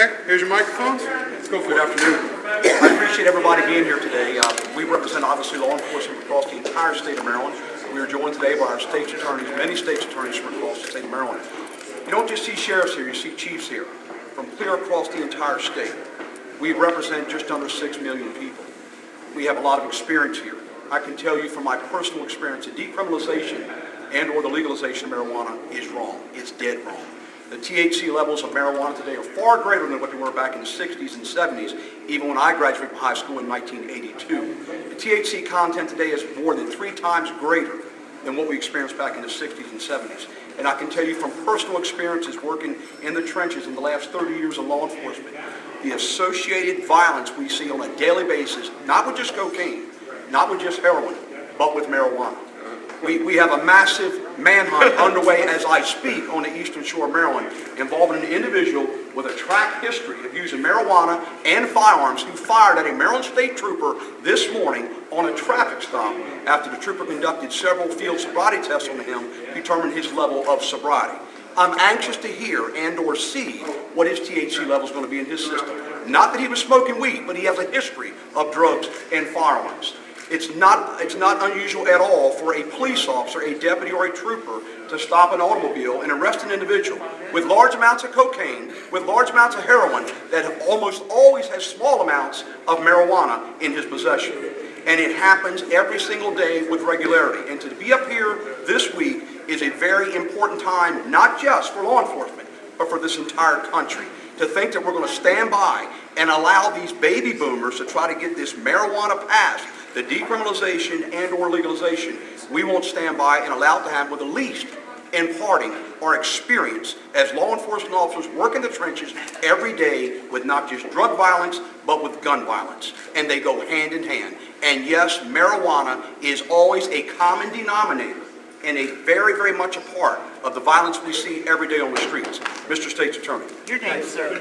Okay, here's your microphones. Let's go for it. Good afternoon. I appreciate everybody being here today. We represent, obviously, law enforcement across the entire state of Maryland. We are joined today by our state's attorneys, many state's attorneys from across the state of Maryland. You don't just see sheriffs here, you see chiefs here from clear across the entire state. We represent just under 6 million people. We have a lot of experience here. I can tell you from my personal experience that decriminalization and or the legalization of marijuana is wrong. It's dead wrong. The THC levels of marijuana today are far greater than what they were back in the 60s and 70s, even when I graduated from high school in 1982. The THC content today is more than 3 times greater than what we experienced back in the 60s and 70s. And I can tell you from personal experiences working in the trenches in the last 30 years of law enforcement, the associated violence we see on a daily basis, not with just cocaine, not with just heroin, but with marijuana. We have a massive manhunt underway as I speak on the Eastern Shore of Maryland involving an individual with a track history of using marijuana and firearms who fired at a Maryland State Trooper this morning on a traffic stop after the trooper conducted several field sobriety tests on him to determine his level of sobriety. I'm anxious to hear and or see what his THC level is going to be in his system. Not that he was smoking weed, but he has a history of drugs and firearms. It's not unusual at all for a police officer, a deputy, or a trooper to stop an automobile and arrest an individual with large amounts of cocaine, with large amounts of heroin, that almost always has small amounts of marijuana in his possession. And it happens every single day with regularity. And to be up here this week is a very important time, not just for law enforcement, but for this entire country. To think that we're going to stand by and allow these baby boomers to try to get this marijuana passed, the decriminalization and or legalization, we won't stand by and allow it to happen with the least imparting our experience as law enforcement officers work in the trenches every day with not just drug violence, but with gun violence. And they go hand in hand. And yes, marijuana is always a common denominator and a very, very much a part of the violence we see every day on the streets. Mr. State's Attorney. Your name, sir?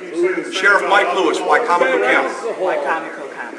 Sheriff Mike Lewis, Wycomico County. Wycomico County.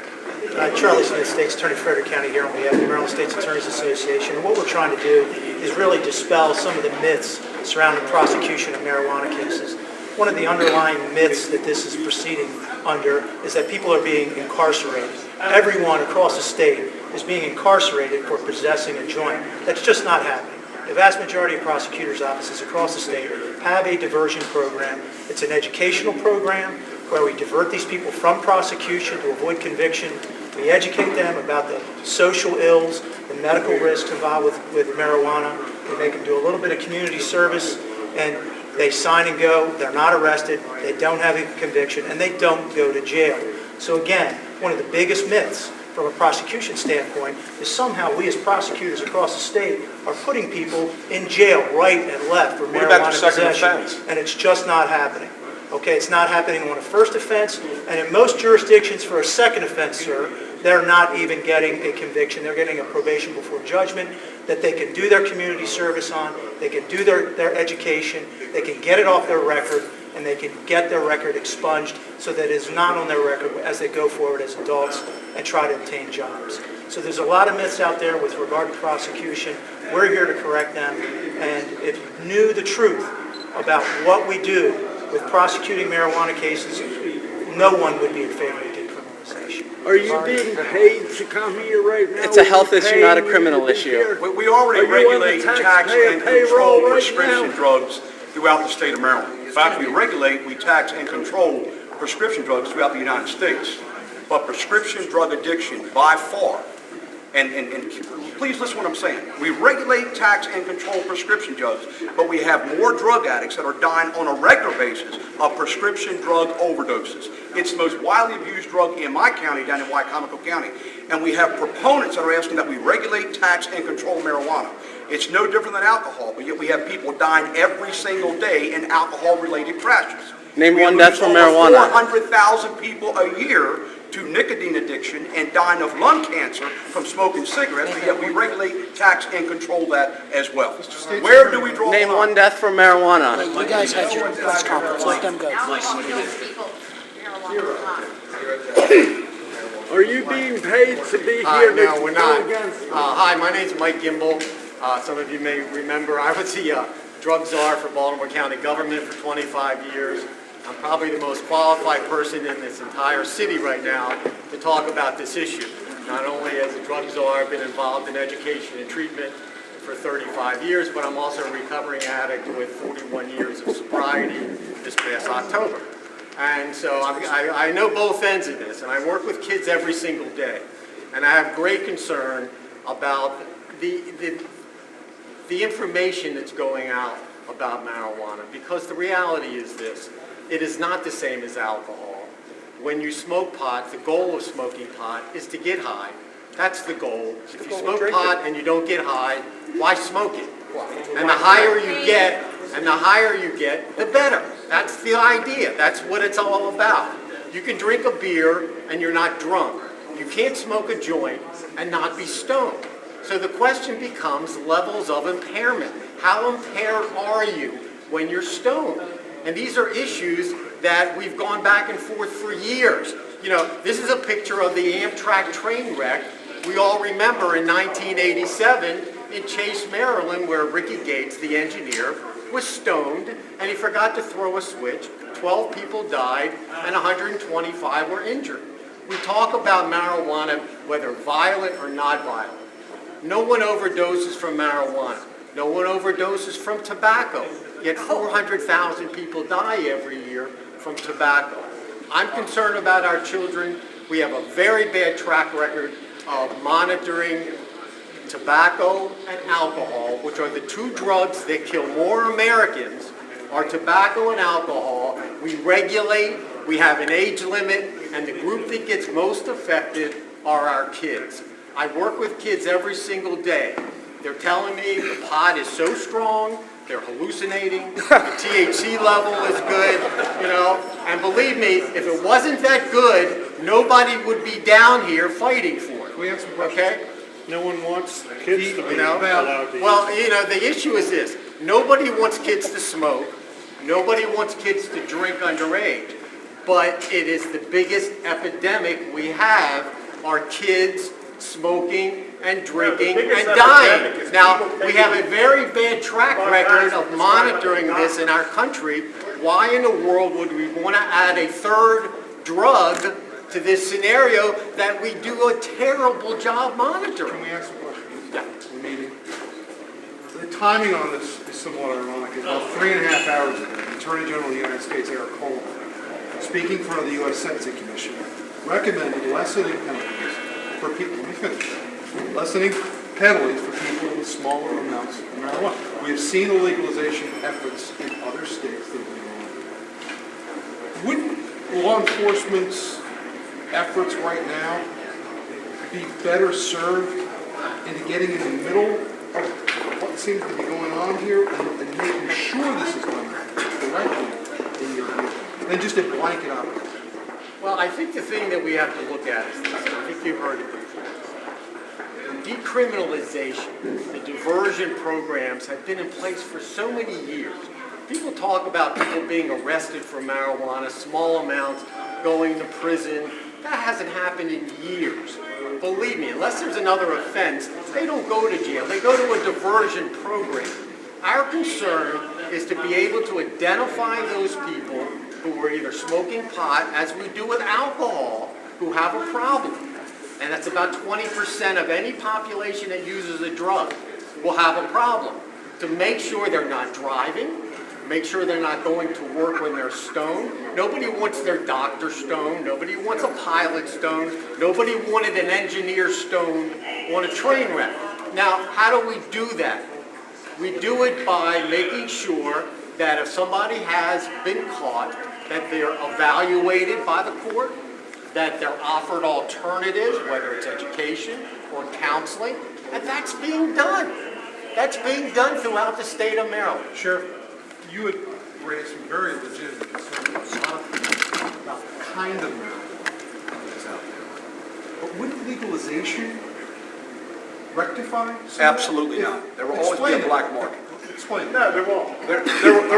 Charlie Smith, State's Attorney, Frederick County, here on behalf of the Maryland State's Attorneys Association. And what we're trying to do is really dispel some of the myths surrounding prosecution of marijuana cases. One of the underlying myths that this is proceeding under is that people are being incarcerated. Everyone across the state is being incarcerated for possessing a joint. That's just not happening. The vast majority of prosecutors' offices across the state have a diversion program. It's an educational program where we divert these people from prosecution to avoid conviction. We educate them about the social ills, the medical risks involved with marijuana. We make them do a little bit of community service, and they sign and go. They're not arrested. They don't have a conviction, and they don't go to jail. So again, one of the biggest myths from a prosecution standpoint is somehow we as prosecutors across the state are putting people in jail right and left for marijuana possession, and it's just not happening. Okay, it's not happening on a first offense, and in most jurisdictions for a second offense, sir, they're not even getting a conviction. They're getting a probation before judgment that they can do their community service on, they can do their education, they can get it off their record, and they can get their record expunged so that it is not on their record as they go forward as adults and try to obtain jobs. So there's a lot of myths out there with regard to prosecution. We're here to correct them, and if you knew the truth about what we do with prosecuting marijuana cases, no one would be in favor of decriminalization. Are you being paid to come here right now? It's a health issue, not a criminal issue. We already regulate, tax, and control prescription drugs throughout the state of Maryland. In fact, we regulate, we tax, and control prescription drugs throughout the United States. But prescription drug addiction, by far, and please listen to what I'm saying. We regulate, tax, and control prescription drugs, but we have more drug addicts that are dying on a regular basis of prescription drug overdoses. It's the most widely abused drug in my county, down in Wycomico County. And we have proponents that are asking that we regulate, tax, and control marijuana. It's no different than alcohol, but yet we have people dying every single day in alcohol-related crashes. Name one death from marijuana. 400,000 people a year to nicotine addiction and dying of lung cancer from smoking cigarettes, but yet we regulate, tax, and control that as well. Where do we draw the line? Name one death from marijuana. You guys had your press conference. Let them go. Are you being paid to be here? No, we're not. Hi, my name's Mike Gimbel. Some of you may remember I was the drug czar for Baltimore County government for 25 years. I'm probably the most qualified person in this entire city right now to talk about this issue. Not only as a drug czar, I've been involved in education and treatment for 35 years, but I'm also a recovering addict with 41 years of sobriety this past October. And so I know both ends of this, and I work with kids every single day. And I have great concern about the information that's going out about marijuana, because the reality is this: it is not the same as alcohol. When you smoke pot, the goal of smoking pot is to get high. That's the goal. If you smoke pot and you don't get high, why smoke it? And the higher you get, the better. That's the idea. That's what it's all about. You can drink a beer and you're not drunk. You can't smoke a joint and not be stoned. So the question becomes levels of impairment. How impaired are you when you're stoned? And these are issues that we've gone back and forth for years. You know, this is a picture of the Amtrak train wreck we all remember in 1987 in Chase, Maryland, where Ricky Gates, the engineer, was stoned and he forgot to throw a switch. 12 people died and 125 were injured. We talk about marijuana, whether violent or not violent. No one overdoses from marijuana. No one overdoses from tobacco. Yet 400,000 people die every year from tobacco. I'm concerned about our children. We have a very bad track record of monitoring tobacco and alcohol, which are the two drugs that kill more Americans, are tobacco and alcohol. We regulate, we have an age limit, and the group that gets most affected are our kids. I work with kids every single day. They're telling me the pot is so strong, they're hallucinating, the THC level is good, you know, and believe me, if it wasn't that good, nobody would be down here fighting for it. We have some questions. Okay? No one wants kids to be You know? allowed to use. Well, you know, the issue is this. Nobody wants kids to smoke. Nobody wants kids to drink underage. But it is the biggest epidemic we have, are kids smoking and drinking and dying. Now, we have a very bad track record of monitoring this in our country. Why in the world would we want to add a third drug to this scenario that we do a terrible job monitoring? Can we ask some questions? Yeah. The meeting. The timing on this is somewhat ironic. About 3.5 hours ago, the Attorney General of the United States, Eric Holder, speaking in front of the U.S. Sentencing Commission, recommended lessening penalties for people. Let me finish. Lessening penalties for people with smaller amounts of marijuana. We have seen the legalization efforts in other states that have been going on. Wouldn't law enforcement's efforts right now be better served into getting in the middle of what seems to be going on here and making sure this is done correctly in your view than just a blanket operation? Well, I think the thing that we have to look at is this. I think you've heard it before. Decriminalization, the diversion programs have been in place for so many years. People talk about people being arrested for marijuana, small amounts, going to prison. That hasn't happened in years. Believe me, unless there's another offense, they don't go to jail. They go to a diversion program. Our concern is to be able to identify those people who are either smoking pot, as we do with alcohol, who have a problem. And that's about 20% of any population that uses a drug will have a problem. To make sure they're not driving, make sure they're not going to work when they're stoned. Nobody wants their doctor stoned. Nobody wants a pilot stoned. Nobody wanted an engineer stoned on a train wreck. Now, how do we do that? We do it by making sure that if somebody has been caught, that they're evaluated by the court, that they're offered alternatives, whether it's education or counseling, and that's being done. That's being done throughout the state of Maryland. Sheriff, you had raised some very legitimate concerns about the kind of marijuana that's out there. But wouldn't legalization rectify some of that? Absolutely Yeah. not. There will always be Explain a it. black market. Explain. No, there won't. There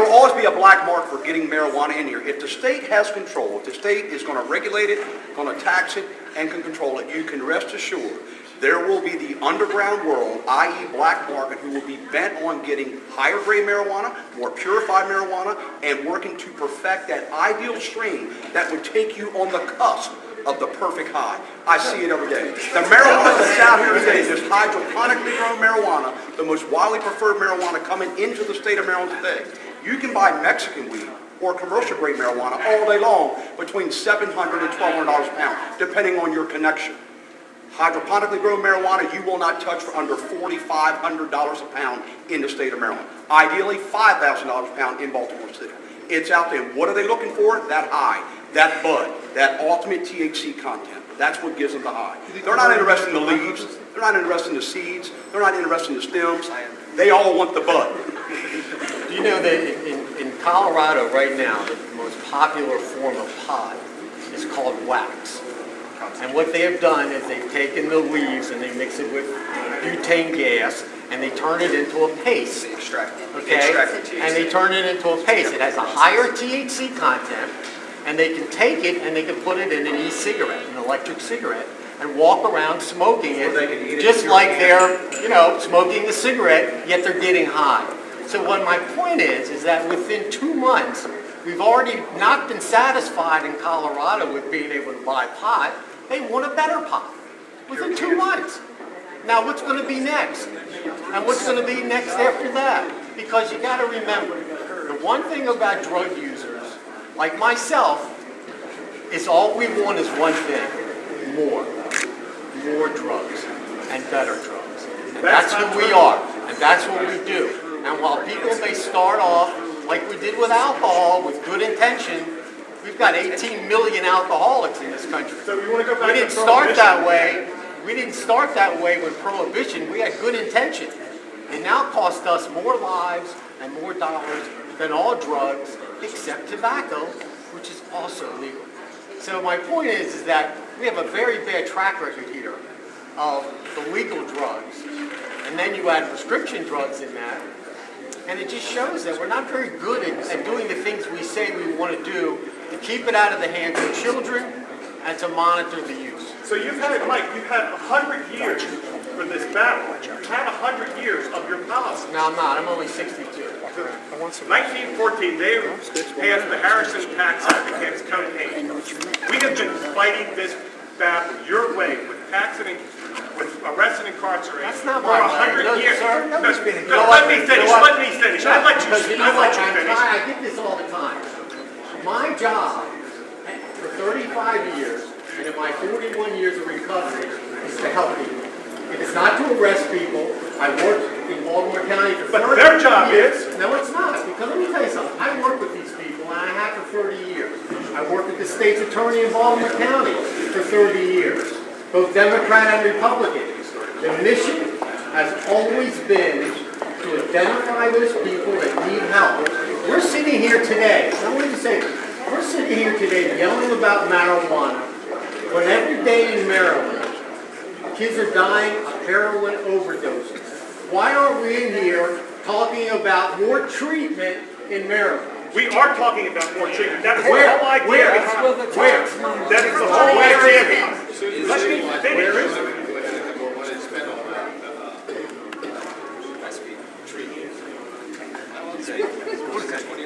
will always be a black mark for getting marijuana in here. If the state has control, if the state is going to regulate it, going to tax it, and can control it, you can rest assured there will be the underground world, i.e. black market, who will be bent on getting higher grade marijuana, more purified marijuana, and working to perfect that ideal strain that would take you on the cusp of the perfect high. I see it every day. The marijuana that's out here today, this hydroponically grown marijuana, the most widely preferred marijuana coming into the state of Maryland today. You can buy Mexican weed or commercial grade marijuana all day long between $700 and $1,200 a pound, depending on your connection. Hydroponically grown marijuana you will not touch for under $4,500 a pound in the state of Maryland. Ideally, $5,000 a pound in Baltimore City. It's out there. What are they looking for? That high, that bud, that ultimate THC content. That's what gives them the high. They're not interested in the leaves. They're not interested in the seeds. They're not interested in the stems. They all want the bud. Do you know that in Colorado right now, the most popular form of pot is called wax? And what they have done is they've taken the leaves and they mix it with butane gas and they turn it into a paste. Okay? And they turn it into a paste. It has a higher THC content, and they can take it and they can put it in an e-cigarette, an electric cigarette, and walk around smoking it just like they're, smoking the cigarette, yet they're getting high. So what my point is that within 2 months, we've already not been satisfied in Colorado with being able to buy pot. They want a better pot within 2 months. Now what's going to be next? And what's going to be next after that? Because you got to remember, the one thing about drug users, like myself, is all we want is one thing: more drugs and better drugs. And that's who we are, and that's what we do. And while people may start off like we did with alcohol, with good intention, we've got 18 million alcoholics in this country. So you want to go back We didn't to start Prohibition? that way. We didn't start that way with Prohibition. We had good intention. It now costs us more lives and more dollars than all drugs except tobacco, which is also legal. So my point is that we have a very bad track record here of the legal drugs, and then you add prescription drugs in that, and it just shows that we're not very good at doing the things we say we want to do to keep it out of the hands of children and to monitor the use. So you've had 100 years for this battle. You've had 100 years of your policy. No, I'm not. I'm only 62. 1914, they passed the Harrison Tax Act against cocaine. We have been fighting this battle your way with taxing, with arrest and incarceration That's not for my way. 100 No, years. sir. No, You know what? let me finish. You know what? Let me finish. I let Because you know you what? finish. I get this all the time. My job for 35 years and in my 41 years of recovery is to help people. It is not to arrest people. I worked in Baltimore County for 30 years. But their job is. No, it's not. Because let me tell you something. I work with these people, and I have for 30 years. I worked with the state's attorney in Baltimore County for 30 years, both Democrat and Republican. The mission has always been to identify those people that need help. We're sitting here today. I want to say this. We're sitting here today yelling about marijuana when every day in Maryland, kids are dying of heroin overdoses. Why aren't we in here talking about more treatment in Maryland? We are talking about more treatment. That is the Where? whole idea Where? behind. Where? That is the whole idea behind. Let me finish.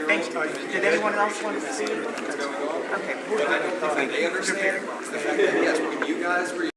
Thank you. Did anyone else want to see? Okay. They understand the fact that, yes, when you guys were